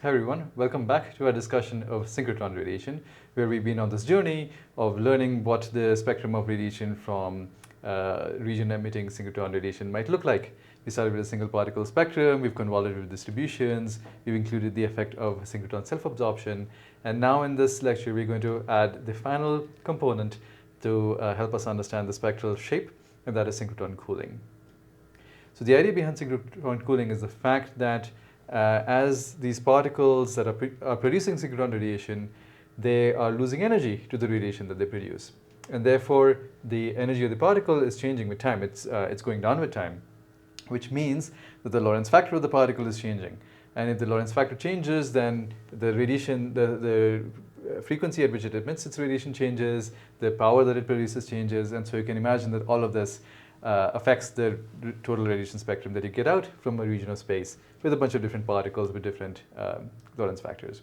Hi everyone, welcome back to our discussion of synchrotron radiation, where we've been on this journey of learning what the spectrum of radiation from region-emitting synchrotron radiation might look like. We started with a single particle spectrum, we've convolved with distributions, we've included the effect of synchrotron self-absorption, and now in this lecture we're going to add the final component to help us understand the spectral shape, and that is synchrotron cooling. So the idea behind synchrotron cooling is the fact that as these particles that are producing synchrotron radiation, they are losing energy to the radiation that they produce. And therefore, the energy of the particle is changing with time. It's going down with time, which means that the Lorentz factor of the particle is changing. And if the Lorentz factor changes, then the radiation, the frequency at which it emits its radiation changes, the power that it produces changes, and so you can imagine that all of this affects the total radiation spectrum that you get out from a region of space with a bunch of different particles with different Lorentz factors.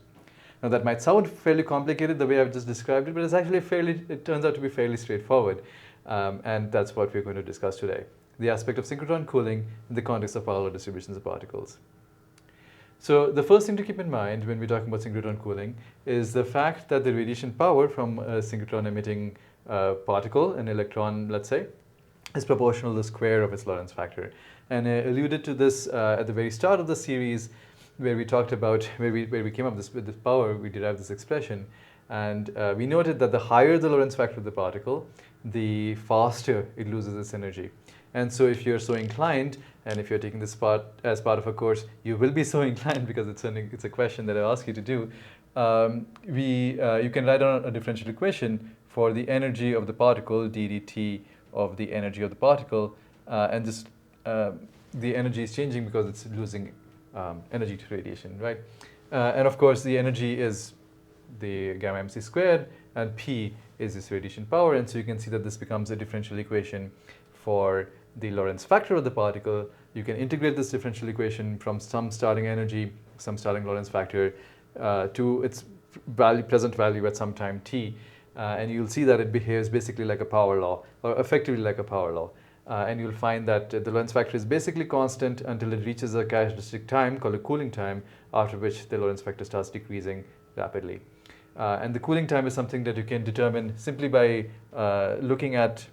Now that might sound fairly complicated the way I've just described it, but it's actually it turns out to be fairly straightforward. And that's what we're going to discuss today. The aspect of synchrotron cooling in the context of power law distributions of particles. So the first thing to keep in mind when we're talking about synchrotron cooling is the fact that the radiation power from a synchrotron emitting particle, an electron, let's say, is proportional to the square of its Lorentz factor. And I alluded to this at the very start of the series where we talked about, where we came up with this power, we derived this expression. And we noted that the higher the Lorentz factor of the particle, the faster it loses its energy. And so if you're so inclined, and if you're taking this part as part of a course, you will be so inclined because it's a question that I ask you to do. You can write down a differential equation for the energy of the particle, d dt of the energy of the particle, and just the energy is changing because it's losing energy to radiation, right? And of course, the energy is the gamma mc squared, and P is this radiation power, and so you can see that this becomes a differential equation for the Lorentz factor of the particle. You can integrate this differential equation from some starting energy, some starting Lorentz factor, to its present value at some time t. And you'll see that it behaves basically like a power law, or effectively like a power law. And you'll find that the Lorentz factor is basically constant until it reaches a characteristic time called a cooling time, after which the Lorentz factor starts decreasing rapidly. And the cooling time is something that you can determine simply by looking at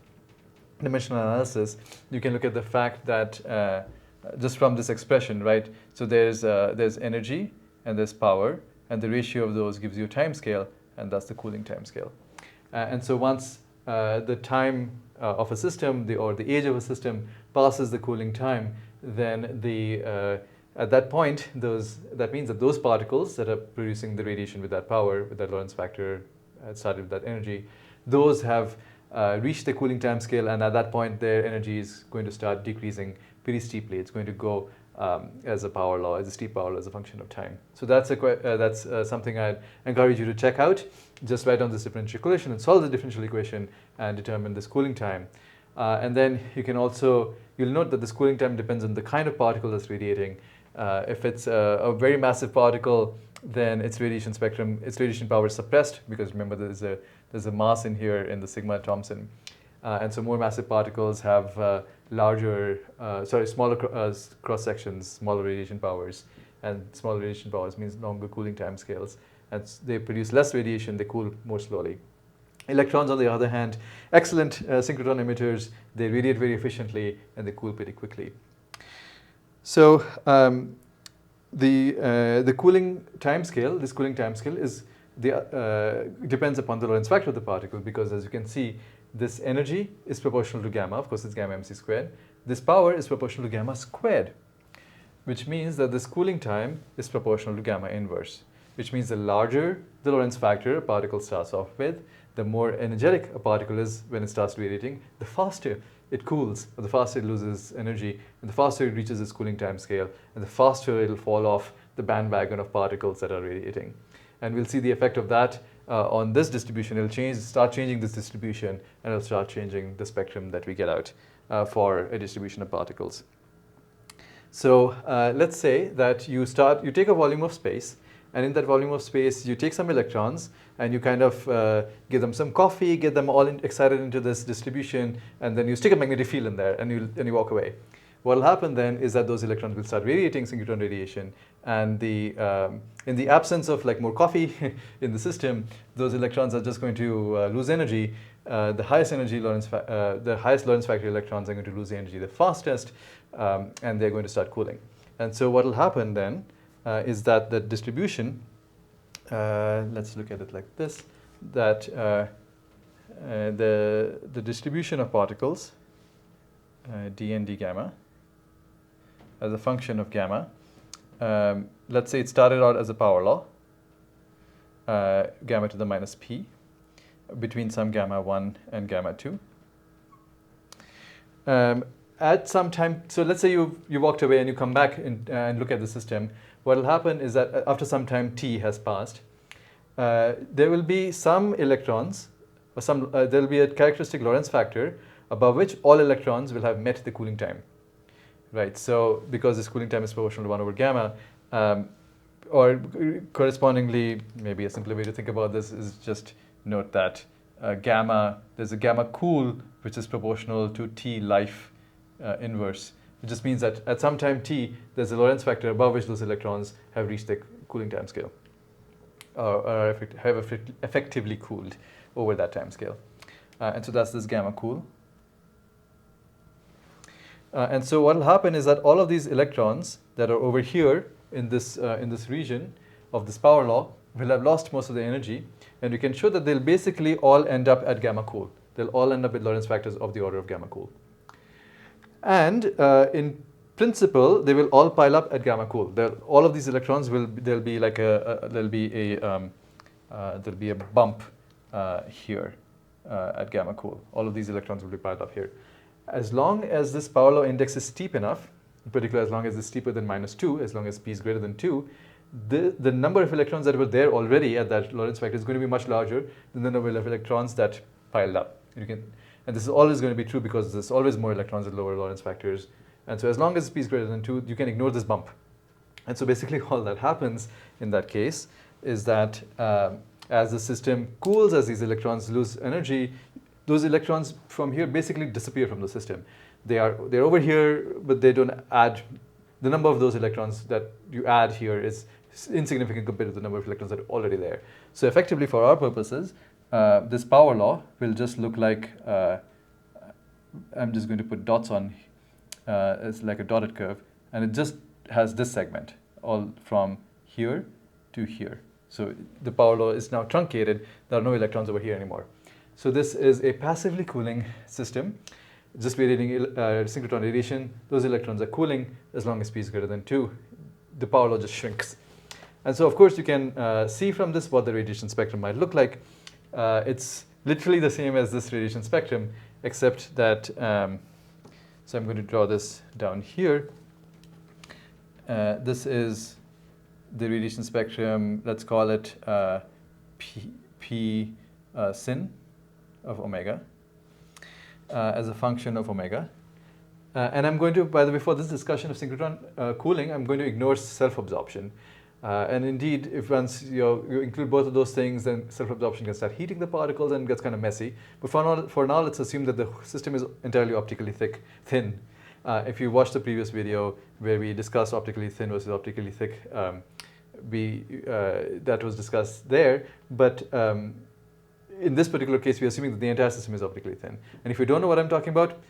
dimensional analysis. You can look at the fact that just from this expression, right? So there's energy and there's power, and the ratio of those gives you a time scale, and that's the cooling time scale. And so once the time of a system, or the age of a system, passes the cooling time, then at that point, that means that those particles that are producing the radiation with that power, with that Lorentz factor, started with that energy, those have reached the cooling time scale, and at that point, their energy is going to start decreasing pretty steeply. It's going to go as a power law, as a steep power law, as a function of time. So that's something I'd encourage you to check out. Just write down this differential equation and solve the differential equation and determine this cooling time. And then you'll note that this cooling time depends on the kind of particle that's radiating. If it's a very massive particle, then its radiation spectrum, its radiation power is suppressed, because remember there's a mass in here in the sigma Thomson. And so more massive particles have smaller cross sections, smaller radiation powers, and smaller radiation powers means longer cooling time scales. And they produce less radiation, they cool more slowly. Electrons, on the other hand, excellent synchrotron emitters. They radiate very efficiently and they cool pretty quickly. So the cooling time scale, this cooling time scale depends upon the Lorentz factor of the particle, because as you can see, this energy is proportional to gamma. Of course, it's gamma mc squared. This power is proportional to gamma squared, which means that this cooling time is proportional to gamma inverse, which means the larger the Lorentz factor a particle starts off with, the more energetic a particle is when it starts radiating, the faster it cools, or the faster it loses energy, and the faster it reaches its cooling time scale, and the faster it'll fall off the bandwagon of particles that are radiating. And we'll see the effect of that on this distribution. It'll start changing this distribution, and it'll start changing the spectrum that we get out for a distribution of particles. So let's say that you take a volume of space, and in that volume of space, you take some electrons, and you kind of give them some coffee, get them all excited into this distribution, and then you stick a magnetic field in there, and you walk away. what will happen then is that those electrons will start radiating synchrotron radiation, and in the absence of like more coffee in the system, those electrons are just going to lose energy. The highest Lorentz factor electrons are going to lose the energy the fastest, and they're going to start cooling. And so what will happen then is that the distribution, let's look at it like this, that the distribution of particles, d and d gamma, as a function of gamma, let's say it started out as a power law, gamma to the minus p, between some gamma 1 and gamma 2. At some time, so let's say you walked away and you come back and look at the system, what will happen is that after some time t has passed, there will be some electrons, or there will be a characteristic Lorentz factor above which all electrons will have met the cooling time. Right, so because this cooling time is proportional to 1 over gamma, or correspondingly, maybe a simpler way to think about this is just note that there's a gamma cool which is proportional to T life inverse. It just means that at some time T, there's a Lorentz factor above which those electrons have reached the cooling time scale, or have effectively cooled over that time scale. And so that's this gamma cool. And so what will happen is that all of these electrons that are over here in this region of this power law will have lost most of their energy, and we can show that they'll basically all end up at gamma cool. They'll all end up with Lorentz factors of the order of gamma cool. And in principle, they will all pile up at gamma cool. All of these electrons there'll be a bump here at gamma cool. All of these electrons will be piled up here. As long as this power law index is steep enough, in particular as long as it's steeper than -2, as long as p is greater than 2, the number of electrons that were there already at that Lorentz factor is going to be much larger than the number of electrons that piled up. And this is always going to be true because there's always more electrons at lower Lorentz factors. And so as long as p is greater than 2, you can ignore this bump. And so basically all that happens in that case is that as the system cools, as these electrons lose energy, those electrons from here basically disappear from the system. They're over here, but they don't add. The number of those electrons that you add here is insignificant compared to the number of electrons that are already there. So effectively, for our purposes, this power law will just look like, I'm just going to put dots on, it's like a dotted curve, and it just has this segment, all from here to here. So the power law is now truncated. There are no electrons over here anymore. So this is a passively cooling system, just radiating synchrotron radiation. Those electrons are cooling as long as p is greater than 2. The power law just shrinks. And so, of course, you can see from this what the radiation spectrum might look like. It's literally the same as this radiation spectrum, except that, so I'm going to draw this down here. This is the radiation spectrum, let's call it P sin of omega as a function of omega. And I'm going to, by the way, for this discussion of synchrotron cooling, I'm going to ignore self-absorption. And indeed, if once you include both of those things, then self-absorption can start heating the particles and gets kind of messy. But for now, let's assume that the system is entirely optically thin. If you watched the previous video where we discussed optically thin versus optically thick, that was discussed there. But in this particular case, we're assuming that the entire system is optically thin. And if you don't know what I'm talking about,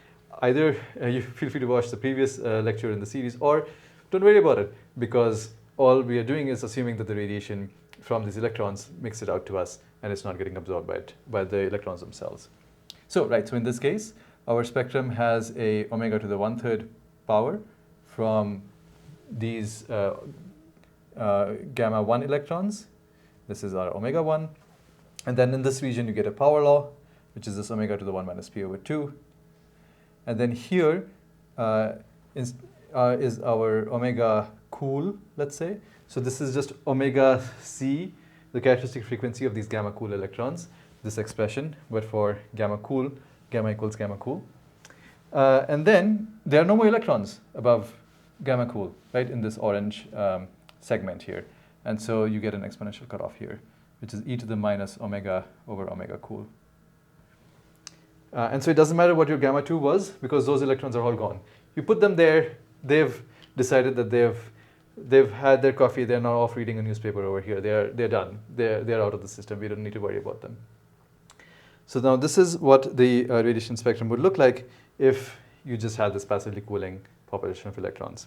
either you feel free to watch the previous lecture in the series, or don't worry about it, because all we are doing is assuming that the radiation from these electrons makes it out to us, and it's not getting absorbed by the electrons themselves. So in this case, our spectrum has a omega to the 1/3 power from these gamma 1 electrons. This is our omega 1. And then in this region, you get a power law, which is this omega to the 1 minus p over 2. And then here is our omega cool, let's say. So this is just omega c, the characteristic frequency of these gamma cool electrons, this expression, but for gamma cool, gamma equals gamma cool. And then there are no more electrons above gamma cool, right, in this orange segment here. And so you get an exponential cutoff here, which is e to the minus omega over omega cool. And so it doesn't matter what your gamma 2 was, because those electrons are all gone. You put them there, they've decided that they've had their coffee, they're now off reading a newspaper over here. They're done. They're out of the system. We don't need to worry about them. So now this is what the radiation spectrum would look like if you just had this passively cooling population of electrons.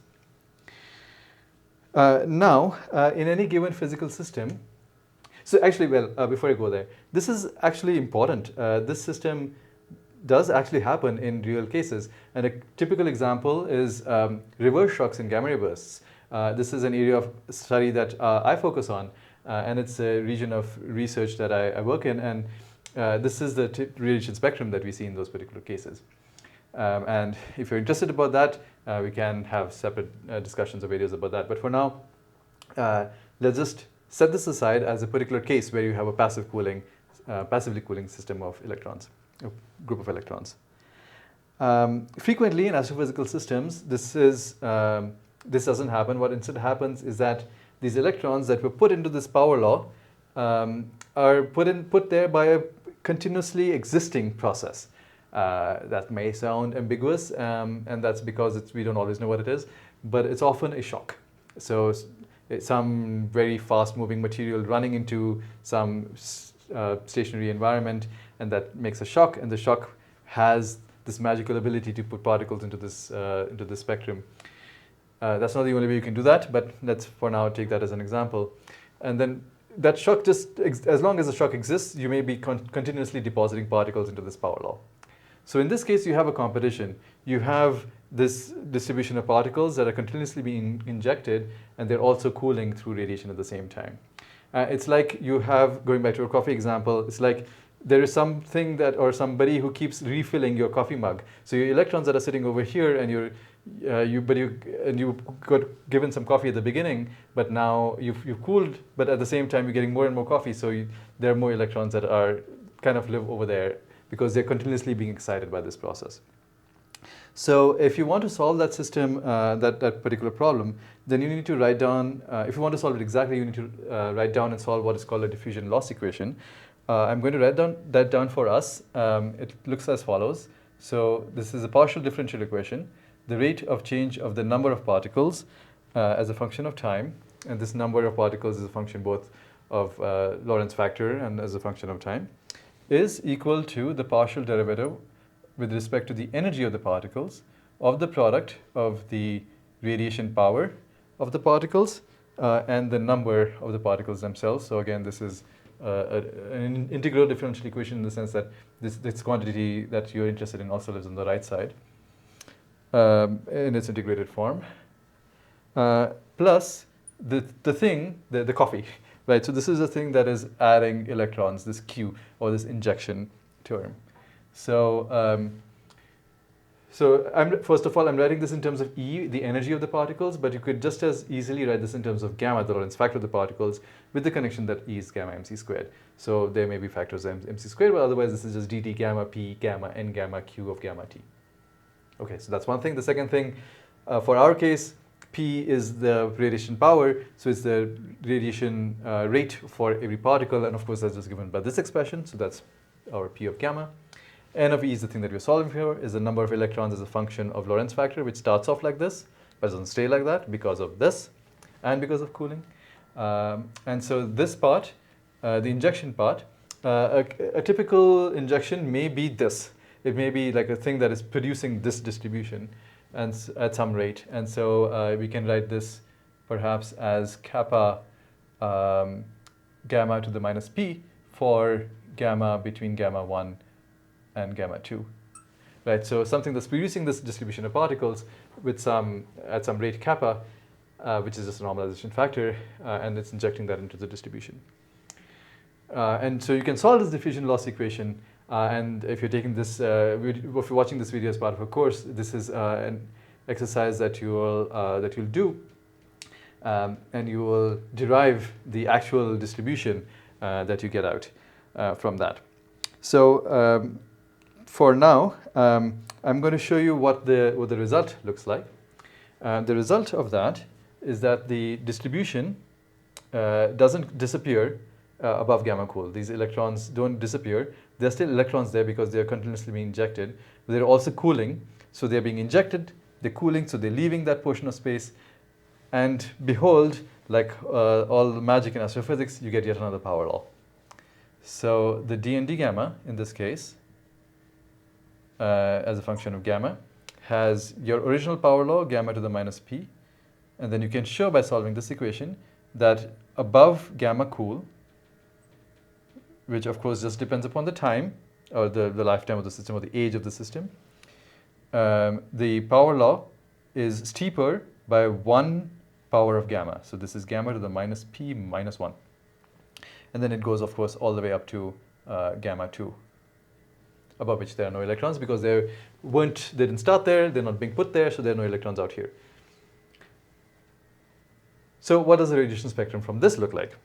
Now, in any given physical system, so actually, well, before I go there, this is actually important. This system does actually happen in real cases. And a typical example is reverse shocks in gamma ray bursts. This is an area of study that I focus on, and it's a region of research that I work in. And this is the radiation spectrum that we see in those particular cases. And if you're interested about that, we can have separate discussions of videos about that. But for now, let's just set this aside as a particular case where you have a passively cooling system of electrons, a group of electrons. Frequently in astrophysical systems, this doesn't happen. What instead happens is that these electrons that were put into this power law are put there by a continuously existing process. That may sound ambiguous, and that's because we don't always know what it is, but it's often a shock. So some very fast-moving material running into some stationary environment, and that makes a shock, and the shock has this magical ability to put particles into this spectrum. That's not the only way you can do that, but let's for now take that as an example. And then that shock, as long as the shock exists, you may be continuously depositing particles into this power law. So in this case, you have a competition. You have this distribution of particles that are continuously being injected, and they're also cooling through radiation at the same time. It's like you have, going back to your coffee example, it's like there is something or somebody who keeps refilling your coffee mug. So your electrons that are sitting over here, and you got given some coffee at the beginning, but now you've cooled, but at the same time you're getting more and more coffee. So there are more electrons that are kind of live over there because they're continuously being excited by this process. So if you want to solve that system, that particular problem, then you need to write down, if you want to solve it exactly, you need to write down and solve what is called a diffusion loss equation. I'm going to write that down for us. It looks as follows. So this is a partial differential equation. The rate of change of the number of particles as a function of time, and this number of particles is a function both of Lorentz factor and as a function of time, is equal to the partial derivative with respect to the energy of the particles of the product of the radiation power of the particles and the number of the particles themselves. So again, this is an integral differential equation in the sense that this quantity that you're interested in also lives on the right side in its integrated form, plus the coffee. Right, so this is a thing that is adding electrons, this Q, or this injection term. So, first of all, I'm writing this in terms of E, the energy of the particles, but you could just as easily write this in terms of gamma, the Lorentz factor of the particles, with the connection that E is gamma mc squared. So there may be factors mc squared, but otherwise this is just dt gamma p gamma n gamma q of gamma t. Okay, so that's one thing. The second thing, for our case, P is the radiation power, so it's the radiation rate for every particle, and of course that's just given by this expression, so that's our P of gamma. N of E is the thing that we're solving here, is the number of electrons as a function of Lorentz factor, which starts off like this, but doesn't stay like that because of this, and because of cooling. And so this part, the injection part, a typical injection may be this. It may be like a thing that is producing this distribution and at some rate, and so we can write this perhaps as kappa gamma to the minus p for gamma between gamma 1 and gamma 2, right? So something that's producing this distribution of particles with at some rate kappa, which is just a normalization factor, and it's injecting that into the distribution. And so you can solve this diffusion loss equation. And if you're taking this, if you're watching this video as part of a course, this is an exercise that you'll do, and you will derive the actual distribution that you get out from that. So for now, I'm going to show you what the result looks like. The result of that is that the distribution doesn't disappear above gamma cool. These electrons don't disappear. There are still electrons there because they are continuously being injected. They're also cooling, so they're being injected they're cooling, so they're leaving that portion of space. And behold, like all the magic in astrophysics, you get yet another power law. So the d gamma, in this case, as a function of gamma, has your original power law, gamma to the minus p. And then you can show by solving this equation that above gamma cool, which of course just depends upon the time, or the lifetime of the system, or the age of the system, the power law is steeper by 1 power of gamma. So this is gamma to the minus p minus 1. And then it goes, of course, all the way up to gamma 2, above which there are no electrons because they didn't start there, they're not being put there, so there are no electrons out here. So what does the radiation spectrum from this look like?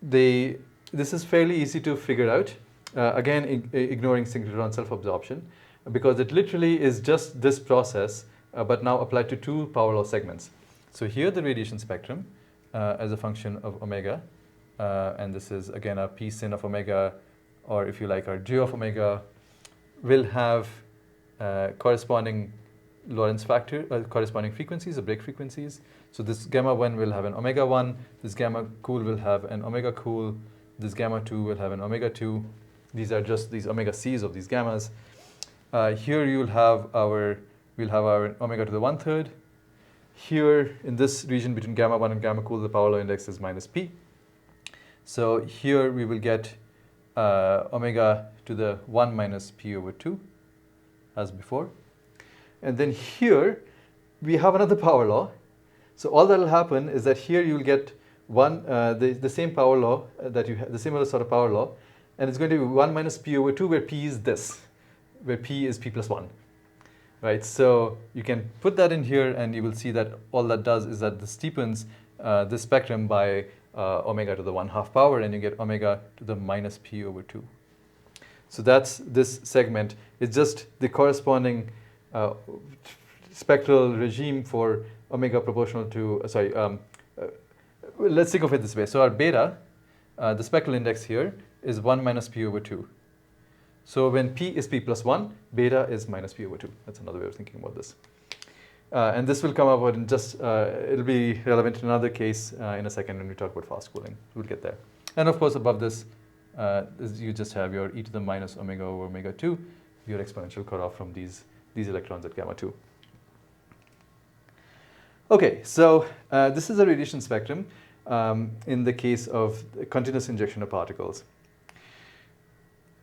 This is fairly easy to figure out, again ignoring synchrotron self-absorption, because it literally is just this process, but now applied to 2 power law segments. So here the radiation spectrum as a function of omega, and this is again our p sin of omega, or if you like our j of omega, will have corresponding Lorentz factor, corresponding frequencies, or break frequencies. So this gamma 1 will have an omega 1, this gamma cool will have an omega cool, this gamma 2 will have an omega 2. These are just these omega c's of these gammas. Here we'll have our omega to the 1/3. Here in this region between gamma 1 and gamma cool, the power law index is minus p. So here we will get omega to the 1 minus p over 2 as before. And then here we have another power law. So all that will happen is that here you will get the same power law that you have, the similar sort of power law, and it's going to be 1 minus p over 2, where p is this, where p is p plus 1. Right? So you can put that in here, and you will see that all that does is that this steepens this spectrum by omega to the 1/2 power, and you get omega to the minus p over 2. So that's this segment. It's just the corresponding spectral regime for omega proportional to, let's think of it this way. So our beta, the spectral index here, is 1 minus p over 2. So when p is p plus 1, beta is minus p over 2. That's another way of thinking about this. And this will come up in just, it'll be relevant in another case in a second when we talk about fast cooling. We'll get there. And of course, above this, you just have your e to the minus omega over omega 2, your exponential cutoff from these electrons at gamma 2. Okay, so this is a radiation spectrum in the case of continuous injection of particles.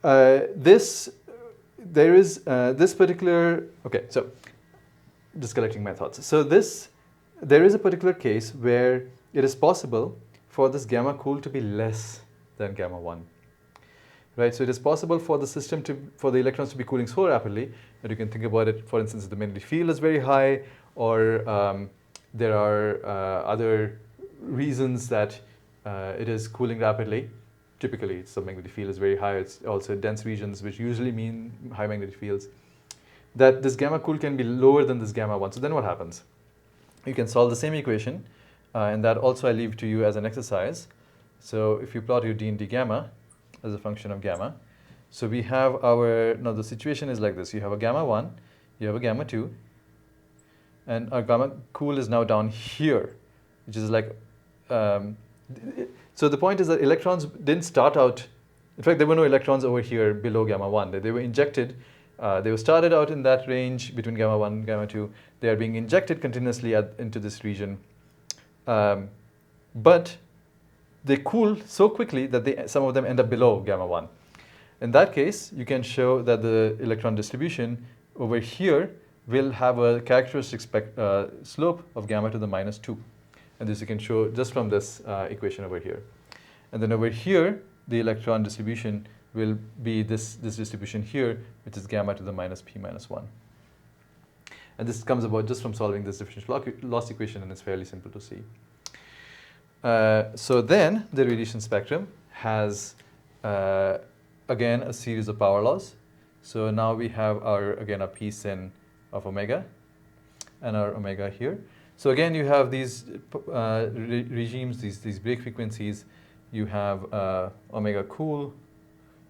This particular, okay, so just collecting my thoughts. So there is a particular case where it is possible for this gamma cool to be less than gamma 1. Right, so it is possible for the system for the electrons to be cooling so rapidly that you can think about it, for instance, if the magnetic field is very high, or there are other reasons that it is cooling rapidly. Typically, the magnetic field is very high. It's also dense regions, which usually mean high magnetic fields. That this gamma cool can be lower than this gamma 1. So then what happens? You can solve the same equation, and that also I leave to you as an exercise. So if you plot your d and d gamma as a function of gamma, so we have now the situation is like this. You have a gamma 1, you have a gamma 2, and our gamma cool is now down here, which is like, so the point is that electrons didn't start out, in fact, there were no electrons over here below gamma 1. They were injected, they were started out in that range between gamma 1 and gamma 2. They are being injected continuously into this region. But they cool so quickly that some of them end up below gamma 1. In that case, you can show that the electron distribution over here will have a characteristic slope of gamma to the minus 2. And this you can show just from this equation over here. And then over here, the electron distribution will be this distribution here, which is gamma to the minus p minus 1. And this comes about just from solving this differential loss equation, and it's fairly simple to see. So then the radiation spectrum has, again, a series of power laws. So now we have our p sin of omega and our omega here. So again, you have these regimes, these break frequencies. You have omega cool,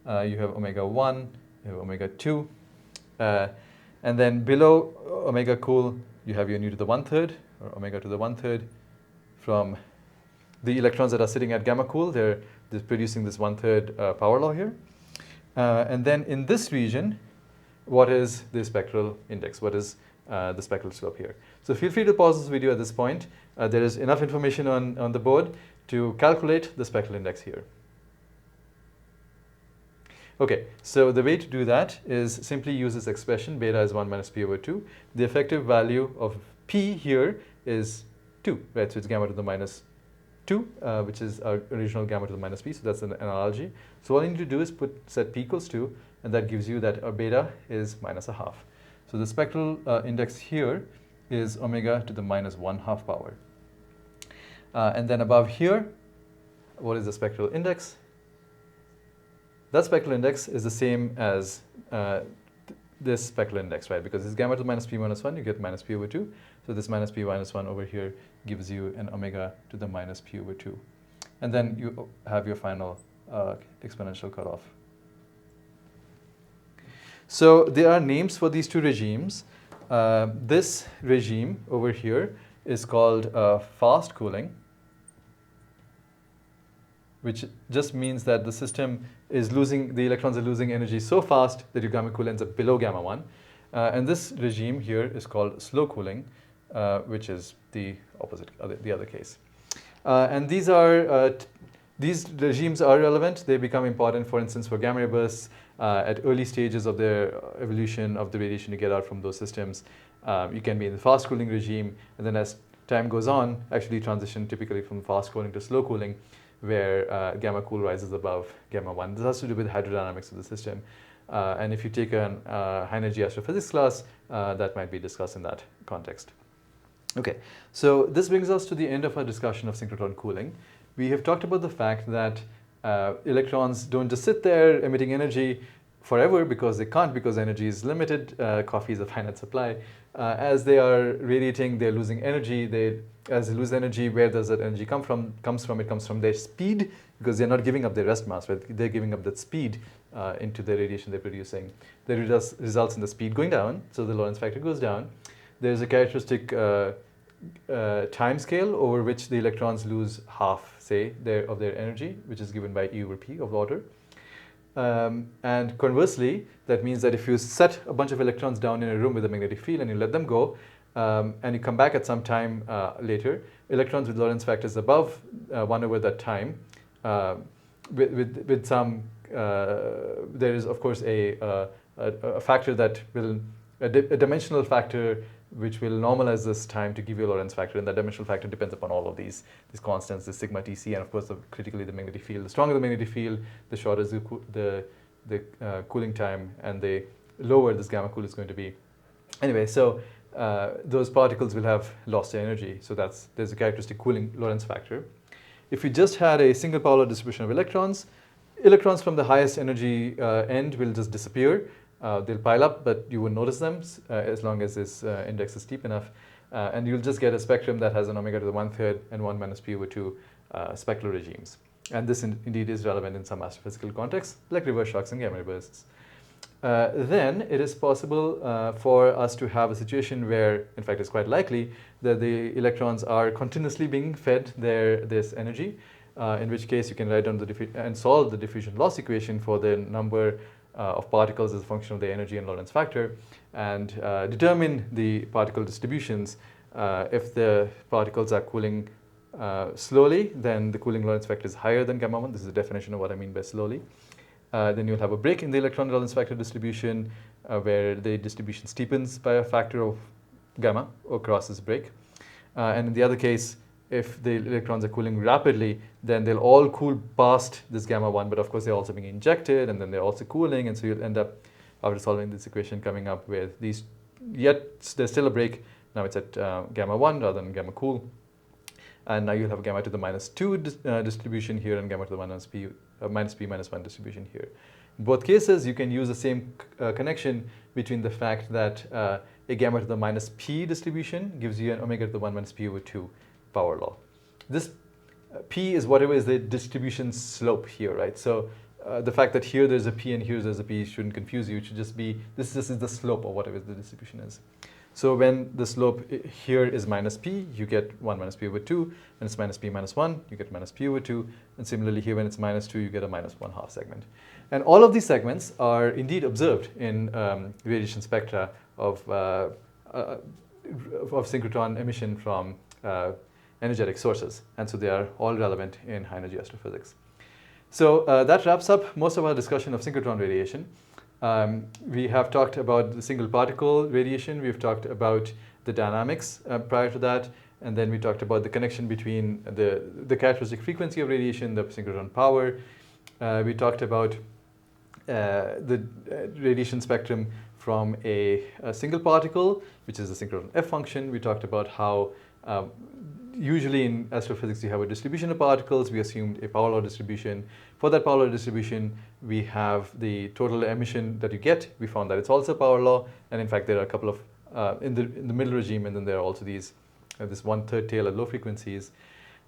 you have omega 1, you have omega 2. And then below omega cool, you have your nu to the 1/3 or omega to the 1/3 from the electrons that are sitting at gamma cool. They're producing this 1/3 power law here. And then in this region, what is the spectral index? What is the spectral slope here? So feel free to pause this video at this point. There is enough information on the board to calculate the spectral index here. Okay, so the way to do that is simply use this expression, beta is 1 minus p over 2. The effective value of p here is 2, right? So it's gamma to the minus 2, which is our original gamma to the minus p, so that's an analogy. So all you need to do is set p equals 2, and that gives you that our beta is minus 1/2. So the spectral index here is omega to the minus 1/2 power. And then above here, what is the spectral index? That spectral index is the same as this spectral index, right? Because it's gamma to the minus p minus 1, you get minus p over 2. So this minus p minus 1 over here gives you an omega to the minus p over 2. And then you have your final exponential cutoff. So there are names for these two regimes. This regime over here is called fast cooling, which just means that the system is losing, the electrons are losing energy so fast that your gamma cool ends up below gamma 1. And this regime here is called slow cooling, which is the opposite, the other case. And these regimes are relevant. They become important, for instance, for gamma ray bursts at early stages of their evolution of the radiation you get out from those systems. You can be in the fast cooling regime, and then as time goes on, actually transition typically from fast cooling to slow cooling, where gamma cool rises above gamma 1. This has to do with hydrodynamics of the system. And if you take a high energy astrophysics class, that might be discussed in that context. Okay, so this brings us to the end of our discussion of synchrotron cooling. We have talked about the fact that electrons don't just sit there emitting energy forever, because they can't, because energy is limited. Coffee is a finite supply. As they are radiating, they're losing energy. As they lose energy, where does that energy come from? It comes from their speed, because they're not giving up their rest mass, right? They're giving up that speed into the radiation they're producing. That results in the speed going down, so the Lorentz factor goes down. There's a characteristic time scale over which the electrons lose half, say, of their energy, which is given by E over P of water. And conversely, that means that if you set a bunch of electrons down in a room with a magnetic field and you let them go, and you come back at some time later, electrons with Lorentz factors above 1 over that time, with some, there is of course a factor that will, a dimensional factor which will normalize this time to give you a Lorentz factor, and that dimensional factor depends upon all of these constants, the sigma Tc, and of course critically the magnetic field. The stronger the magnetic field, the shorter is the cooling time, and the lower this gamma cool is going to be. Anyway, so those particles will have lost their energy, so there's a characteristic cooling Lorentz factor. If you just had a single polar distribution of electrons from the highest energy end will just disappear. They'll pile up, but you won't notice them as long as this index is steep enough. And you'll just get a spectrum that has an omega to the 1/3 and 1 minus p over 2 spectral regimes. And this indeed is relevant in some astrophysical contexts, like reverse shocks and gamma ray bursts. Then it is possible for us to have a situation where, in fact, it's quite likely that the electrons are continuously being fed this energy, in which case you can write down and solve the diffusion loss equation for the number of particles as a function of the energy and Lorentz factor, and determine the particle distributions. If the particles are cooling slowly, then the cooling Lorentz factor is higher than gamma 1. This is the definition of what I mean by slowly. Then you'll have a break in the electron Lorentz factor distribution, where the distribution steepens by a factor of gamma across this break. And in the other case, if the electrons are cooling rapidly, then they'll all cool past this gamma 1, but of course they're also being injected, and then they're also cooling, and so you'll end up, after solving this equation, coming up with these, yet there's still a break. Now it's at gamma 1 rather than gamma cool. And now you'll have gamma to the minus 2 distribution here, and gamma to the minus p minus 1 distribution here. In both cases, you can use the same connection between the fact that a gamma to the minus p distribution gives you an omega to the 1 minus p over 2 power law. This p is whatever is the distribution slope here, right? So the fact that here there's a P and here there's a P shouldn't confuse you. It should just be, this is the slope of whatever the distribution is. So when the slope here is minus P, you get 1 minus P over 2. When it's minus P minus 1, you get minus P over 2. And similarly here, when it's minus 2, you get a minus 1/2 segment. And all of these segments are indeed observed in radiation spectra of synchrotron emission from energetic sources. And so they are all relevant in high energy astrophysics. So that wraps up most of our discussion of synchrotron radiation. We have talked about the single particle radiation. We've talked about the dynamics prior to that. And then we talked about the connection between the characteristic frequency of radiation, the synchrotron power. We talked about the radiation spectrum from a single particle, which is the synchrotron F function. We talked about how usually in astrophysics you have a distribution of particles. We assumed a power law distribution. For that power law distribution, we have the total emission that you get. We found that it's also a power law. And in fact, there are a couple of, in the middle regime, and then there are also these, this 1/3 tail at low frequencies.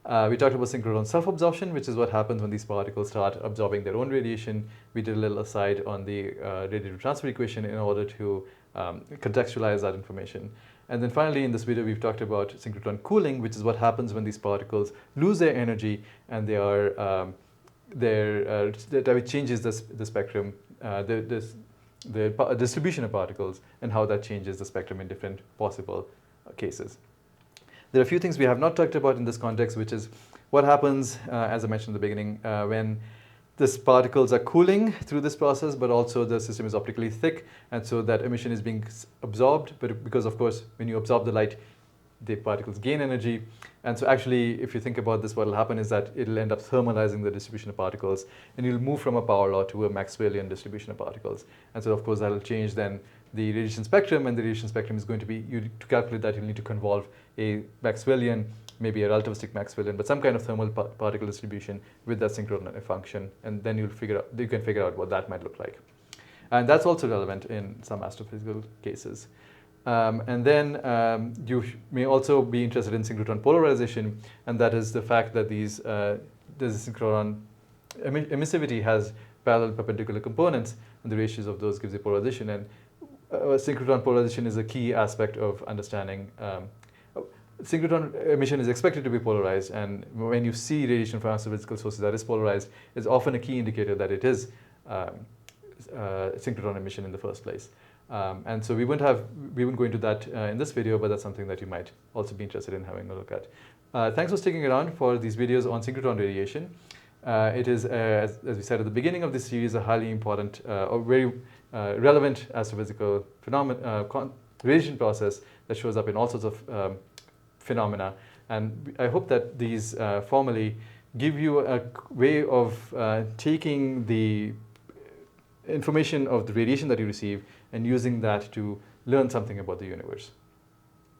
We talked about synchrotron self-absorption, which is what happens when these particles start absorbing their own radiation. We did a little aside on the radiative transfer equation in order to contextualize that information. And then finally, in this video, we've talked about synchrotron cooling, which is what happens when these particles lose their energy and they are, that changes the spectrum, the distribution of particles, and how that changes the spectrum in different possible cases. There are a few things we have not talked about in this context, which is what happens, as I mentioned in the beginning, when these particles are cooling through this process, but also the system is optically thick, and so that emission is being absorbed. But because, of course, when you absorb the light, the particles gain energy. And so actually, if you think about this, what will happen is that it'll end up thermalizing the distribution of particles, and you'll move from a power law to a Maxwellian distribution of particles. And so, of course, that'll change then the radiation spectrum, and the radiation spectrum is going to be, to calculate that, you'll need to convolve a Maxwellian, maybe a relativistic Maxwellian, but some kind of thermal particle distribution with that synchrotron function, and then you can figure out what that might look like. And that's also relevant in some astrophysical cases. And then you may also be interested in synchrotron polarization, and that is the fact that this synchrotron emissivity has parallel perpendicular components, and the ratios of those gives you polarization. And synchrotron polarization is a key aspect of understanding. Synchrotron emission is expected to be polarized, and when you see radiation from astrophysical sources that is polarized, it's often a key indicator that it is synchrotron emission in the first place. And so we won't go into that in this video, but that's something that you might also be interested in having a look at. Thanks for sticking around for these videos on synchrotron radiation. It is, as we said at the beginning of this series, a highly important or very relevant astrophysical radiation process that shows up in all sorts of phenomena. And I hope that these formally give you a way of taking the information of the radiation that you receive and using that to learn something about the universe.